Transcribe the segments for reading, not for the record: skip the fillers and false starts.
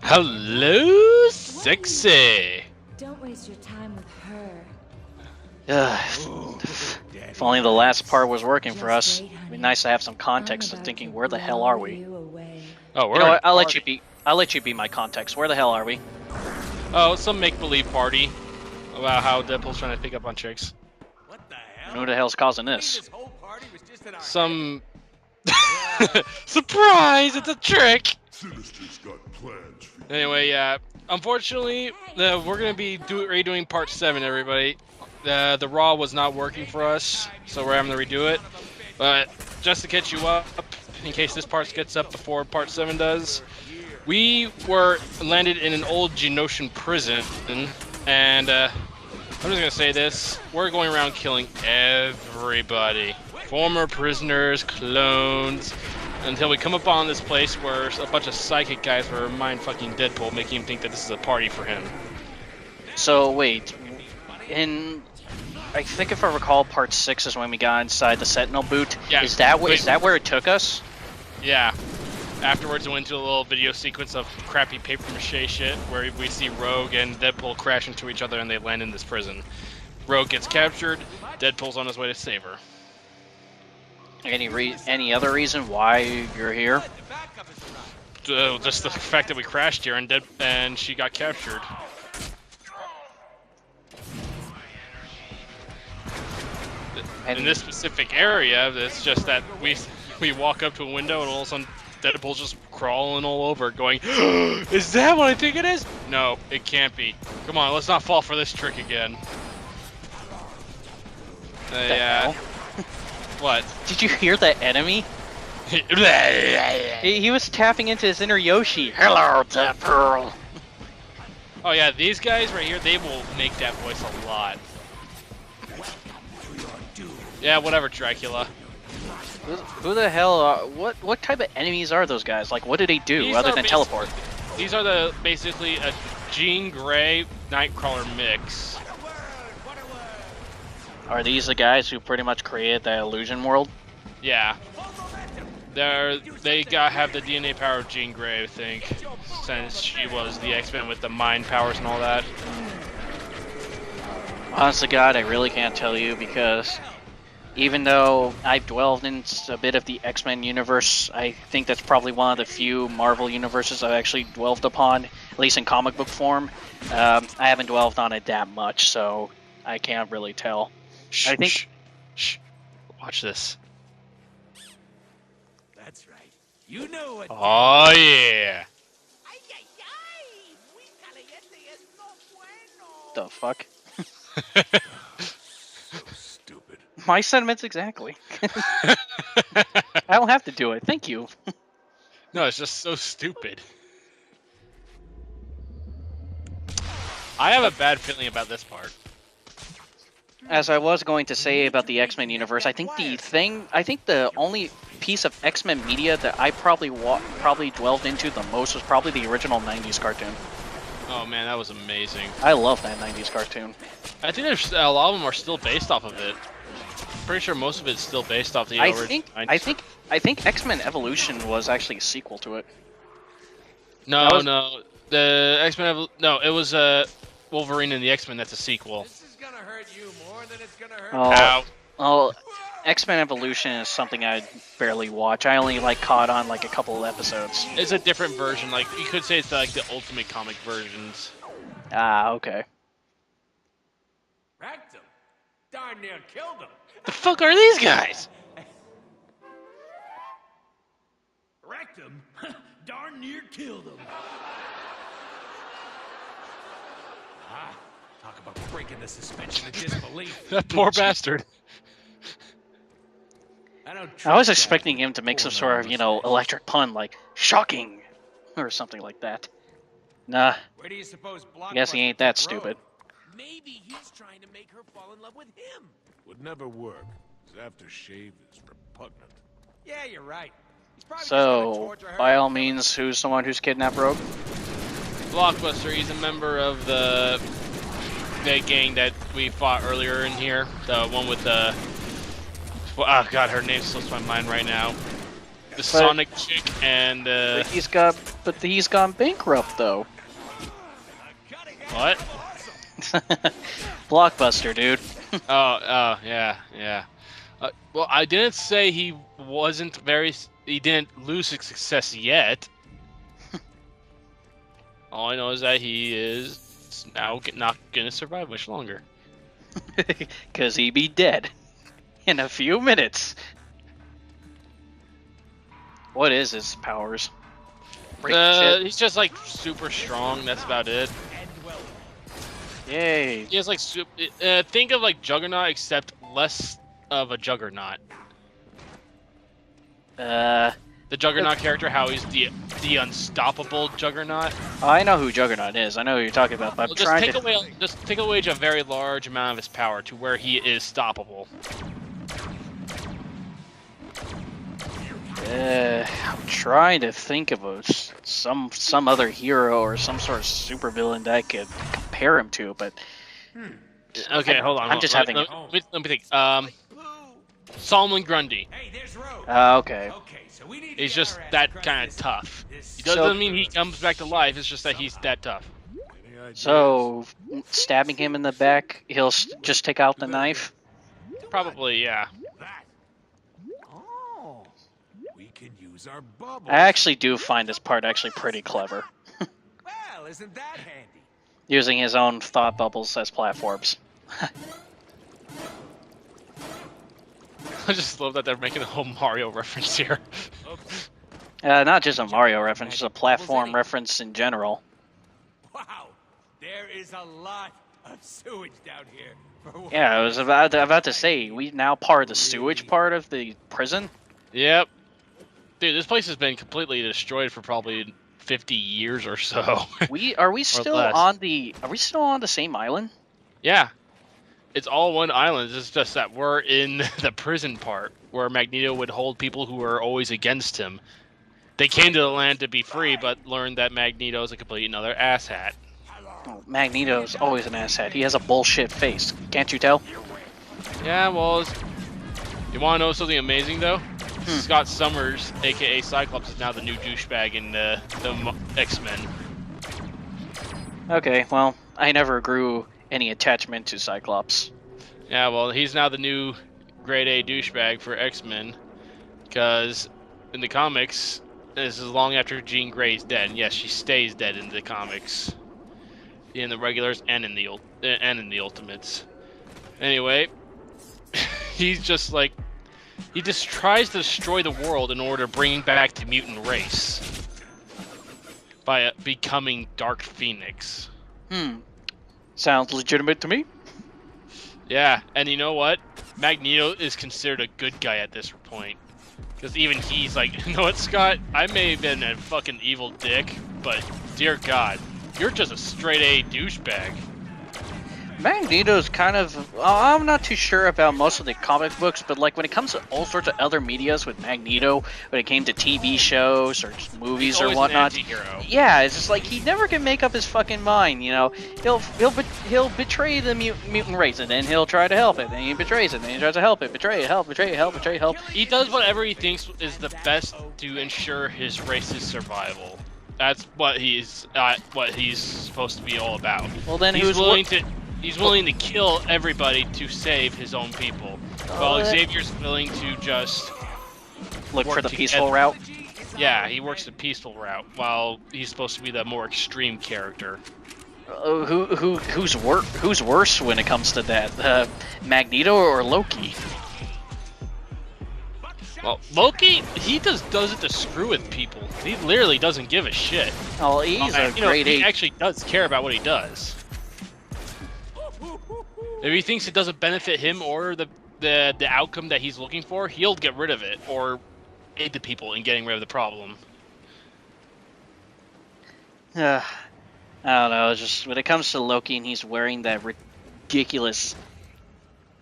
Hello, sexy. Don't waste your time with her. If only the last part was working for us. It'd be nice to have some context of thinking, where the hell are we? Oh, we're You know what? I'll let you be my context. Where the hell are we? Oh, some make-believe party about how Deadpool's trying to pick up on chicks. What the hell? And who the hell's causing this? whole party was just in our Some surprise! It's a trick. Sinister's got plans for you. Anyway, yeah. Unfortunately, we're gonna be redoing part 7. Everybody, the Raw was not working for us, so we're having to redo it. But just to catch you up, in case this part gets up before part 7 does, we were landed in an old Genosian prison, and I'm just gonna say this: we're going around killing everybody, former prisoners, clones, until we come upon this place where a bunch of psychic guys were mind-fucking Deadpool, making him think that this is a party for him. So wait, I think if I recall, part 6 is when we got inside the Sentinel boot. Yeah. Is that where it took us? Yeah. Afterwards, we went to a little video sequence of crappy paper mache shit where we see Rogue and Deadpool crash into each other and they land in this prison. Rogue gets captured. Deadpool's on his way to save her. Any other reason why you're here? Just the fact that we crashed here and she got captured. In this specific area, it's just that we walk up to a window and all of a sudden Deadpool's just crawling all over, going, "Is that what I think it is? No, it can't be. Come on, let's not fall for this trick again." Yeah. What? Did you hear that enemy? He was tapping into his inner Yoshi. Hello, Deadpool. Oh yeah, these guys right here, they will make that voice a lot. Yeah, whatever, Dracula. Who the hell? What type of enemies are those guys? Like, what do they do other than teleport? These are basically a Jean Grey Nightcrawler mix. Are these the guys who pretty much created the illusion world? Yeah. They have the DNA power of Jean Grey, I think, since she was the X-Men with the mind powers and all that. Honest to God, I really can't tell you, because even though I've dwelled in a bit of the X-Men universe, I think that's probably one of the few Marvel universes I've actually dwelled upon, at least in comic book form. I haven't dwelled on it that much, so I can't really tell. Shh, I think. Shh. Watch this. That's right. You know what? Oh yeah. The fuck? So stupid. My sentiments exactly. I don't have to do it. Thank you. No, it's just so stupid. I have a bad feeling about this part. As I was going to say about the X-Men universe, I think the only piece of X-Men media that I probably dwelled into the most was probably the original 90s cartoon. Oh man, that was amazing. I love that 90s cartoon. I think there's a lot of them are still based off of it. Pretty sure most of it's still based off the original 90s. I think X-Men Evolution was actually a sequel to it. No, the X-Men. No, it was Wolverine and the X-Men. That's a sequel. This is gonna hurt you more than it's gonna hurt. Ow. Oh, X-Men Evolution is something I barely watch. I only caught on a couple of episodes. It's a different version. Like you could say it's like the ultimate comic versions. Ah, okay. Wrecked him. Darn near killed him. The fuck are these guys? Wrecked him. Darn near killed him. Talk about breaking the suspension of disbelief. That poor bastard. I was expecting him to make some sort of, electric pun like "shocking" or something like that. Nah, Where do you suppose I guess he ain't that stupid. Maybe he's trying to make her fall in love with him. Would nenever work. His aftershave is repugnant. Yeah, you're right. He's probably just gonna So, torture her by all until- means, who's someone who's kidnapped Rogue? Blockbuster. He's a member of the gang that we fought earlier in here. The one with the. Oh god, her name slips my mind right now. the Sonic chick and But he's gone bankrupt though. what? Blockbuster, dude. Yeah. Well, I didn't say he wasn't he didn't lose his success yet. All I know is that he is now not gonna survive much longer. Cause he be dead in a few minutes. What is his powers? He's just like super strong. That's about it. Yay! He has like think of like Juggernaut except less of a Juggernaut. The Juggernaut character, how he's the unstoppable Juggernaut. Oh, I know who Juggernaut is. I know who you're talking about. But Well, just take away a very large amount of his power to where he is stoppable. I'm trying to think of some other hero or some sort of supervillain that I could compare him to, but Okay, hold on. I'm just having. Let me think. Solomon Grundy. Hey, there's Rose. Okay. Okay, so we need to He's get just her ass that across kind of this- tough. this- He doesn't mean he comes back to life. It's just that he's that tough. Any ideas? So stabbing him in the back, he'll just take out the knife. Probably, yeah. That. Oh, we can use our bubbles. I actually do find this part actually pretty clever, Well, isn't that handy? using his own thought bubbles as platforms. I just love that they're making a whole Mario reference here. Not just a Mario reference, just a platform reference in general. Wow, there is a lot of sewage down here. For one. Yeah, I was about to say, we now part of the sewage part of the prison. Yep. Dude, this place has been completely destroyed for probably 50 years or so. Are we still less. on the same island? Yeah. It's all one island. It's just that we're in the prison part where Magneto would hold people who were always against him. They came to the land to be free, but learned that Magneto is a complete another asshat. Oh, Magneto's always an asshat. He has a bullshit face. Can't you tell? Yeah, well, you want to know something amazing, though? Scott Summers, a.k.a. Cyclops, is now the new douchebag in the X-Men. Okay, well, I never grew any attachment to Cyclops. Yeah, well, he's now the new grade A douchebag for X-Men, because in the comics, this is long after Jean Grey's dead. Yes, she stays dead in the comics, in the regulars and in the Ultimates. Anyway, he's just like, he just tries to destroy the world in order to bring back the mutant race by becoming Dark Phoenix. Sounds legitimate to me. Yeah, and you know what? Magneto is considered a good guy at this point. Because even he's like, you know what, Scott? I may have been a fucking evil dick, but dear God, you're just a straight A douchebag. Magneto's kind of... I'm not too sure about most of the comic books, but like when it comes to all sorts of other medias with Magneto, when it came to TV shows or just movies He's or always whatnot, an anti-hero. yeah, it's just like he never can make up his fucking mind. You know, he'll betray the mutant race, and then he'll try to help it. Then he betrays it, then he tries to help it, betray it, help, betray it, help, betray, help. He does whatever he thinks is the best to ensure his race's survival. That's what he's supposed to be all about. Well, then He's willing to kill everybody to save his own people, while Xavier's willing to just look work for the together. peaceful route. Yeah, he works the peaceful route, while he's supposed to be the more extreme character. Who's worse when it comes to that? Magneto or Loki? Well, Loki, he does it to screw with people. He literally doesn't give a shit. Oh, he's a great he A. actually does care about what he does. If he thinks it doesn't benefit him or the outcome that he's looking for, he'll get rid of it or aid the people in getting rid of the problem. I don't know. It's just when it comes to Loki and he's wearing that ridiculous,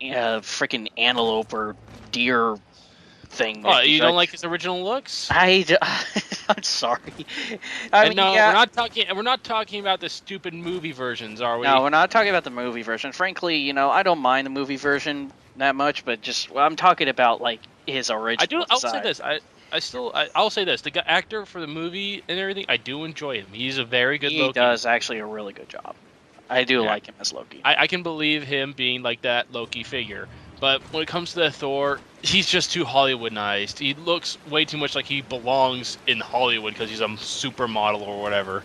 freaking antelope or deer thing. Oh, you don't like his original looks? I'm sorry. We're not talking about the stupid movie versions, are we? No, we're not talking about the movie version. Frankly, you know, I don't mind the movie version that much, but I'm talking about like his original. I'll say this. I'll say this: the actor for the movie and everything, I do enjoy him. He's a very good He Loki. does actually a really good job. I do Yeah. like him as Loki. I can believe him being like that Loki figure. But when it comes to the Thor, he's just too Hollywoodized. He looks way too much like he belongs in Hollywood because he's a supermodel or whatever.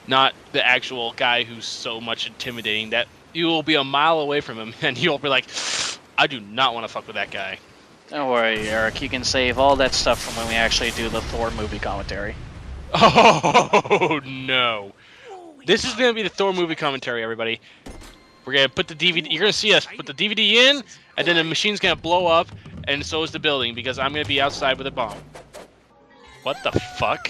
Not the actual guy who's so much intimidating that you will be a mile away from him and you'll be like, I do not want to fuck with that guy. Don't worry, Eric. You can save all that stuff from when we actually do the Thor movie commentary. Oh, no. This is going to be the Thor movie commentary, everybody. We're going to put the DVD... You're going to see us put the DVD in, and then the machine's going to blow up, and so is the building, because I'm going to be outside with a bomb. What the fuck?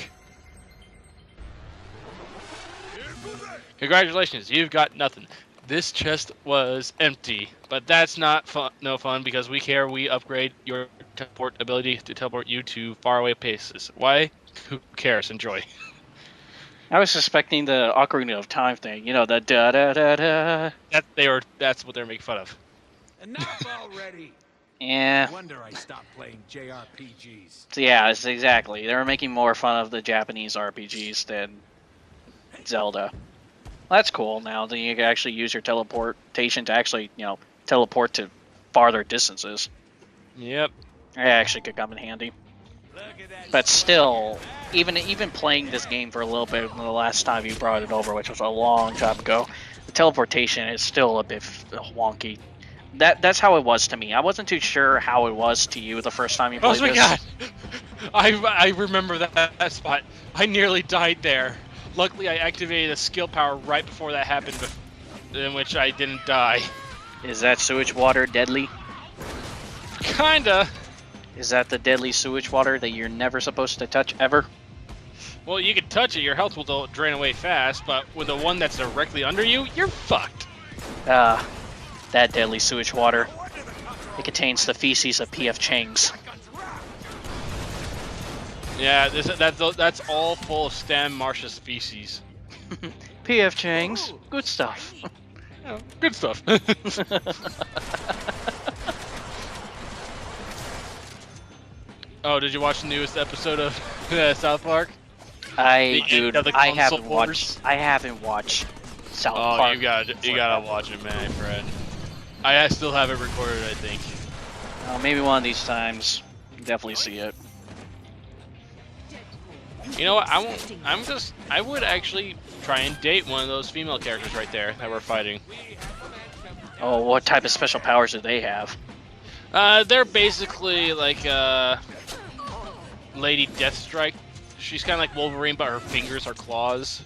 Congratulations, you've got nothing. This chest was empty, but that's not fun, no fun, because we upgrade your teleport ability to teleport you to faraway places. Why? Who cares? Enjoy. I was suspecting the Ocarina of Time thing. You know, the da-da-da-da. That's what they're making fun of. Enough already. Yeah. Wonder I stopped playing JRPGs. So yeah, it's exactly. They were making more fun of the Japanese RPGs than Zelda. That's cool now that you can actually use your teleportation to actually, teleport to farther distances. Yep. It actually could come in handy. But still, even playing this game for a little bit the last time you brought it over, which was a long time ago, the teleportation is still a bit wonky. That's how it was to me. I wasn't too sure how it was to you the first time you played this. Oh my god! I remember that spot. I nearly died there. Luckily, I activated a skill power right before that happened, in which I didn't die. Is that sewage water deadly? Kinda. Is that the deadly sewage water that you're never supposed to touch ever? Well, you can touch it, your health will drain away fast, but with the one that's directly under you, you're fucked. That deadly sewage water. It contains the feces of P.F. Chang's. Yeah, that's all full of Stan Marsh's feces. P.F. Chang's. Good stuff. Yeah, good stuff. Oh, did you watch the newest episode of South Park? I haven't Wars? watched South Oh, Park. you gotta watch it, man, Fred. I still have it recorded, I think. Maybe one of these times. Definitely see it. You know what? I would actually try and date one of those female characters right there that we're fighting. Oh, what type of special powers do they have? They're basically like Lady Deathstrike. She's kind of like Wolverine, but her fingers are claws.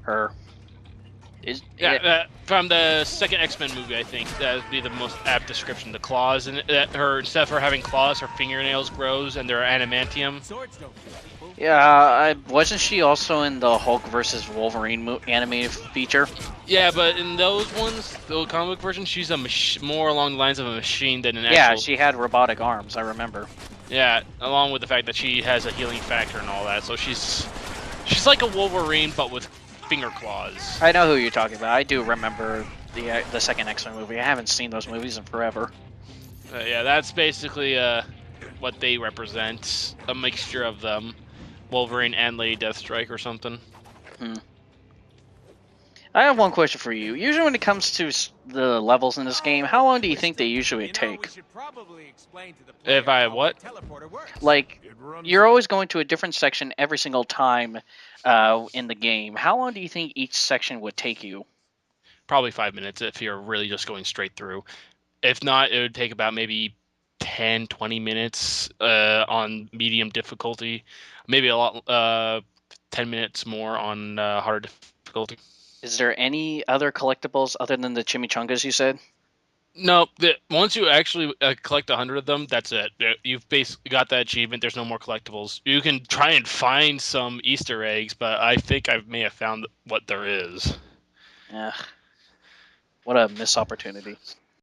Her. From the second X-Men movie, I think that would be the most apt description. The claws, and instead of her having claws, her fingernails grows, and they're adamantium. Yeah, wasn't she also in the Hulk versus Wolverine animated feature? Yeah, but in those ones, the comic book version, she's more along the lines of a machine than an actual. Yeah, she had robotic arms. I remember. Yeah, along with the fact that she has a healing factor and all that, so she's like a Wolverine, but with finger claws. I know who you're talking about. I do remember the second X-Men movie. I haven't seen those movies in forever. Yeah, that's basically what they represent. A mixture of them. Wolverine and Lady Deathstrike or something. I have one question for you. Usually when it comes to the levels in this game, how long do you think they usually take? If I what? Like, you're always going to a different section every single time in the game. How long do you think each section would take you? Probably 5 minutes if you're really just going straight through. If not, it would take about maybe 10, 20 minutes on medium difficulty. Maybe a lot, 10 minutes more on harder difficulty. Is there any other collectibles other than the chimichangas you said? No, once you actually collect 100 of them, that's it. You've basically got that achievement. There's no more collectibles. You can try and find some Easter eggs, but I think I may have found what there is. Yeah. What a missed opportunity.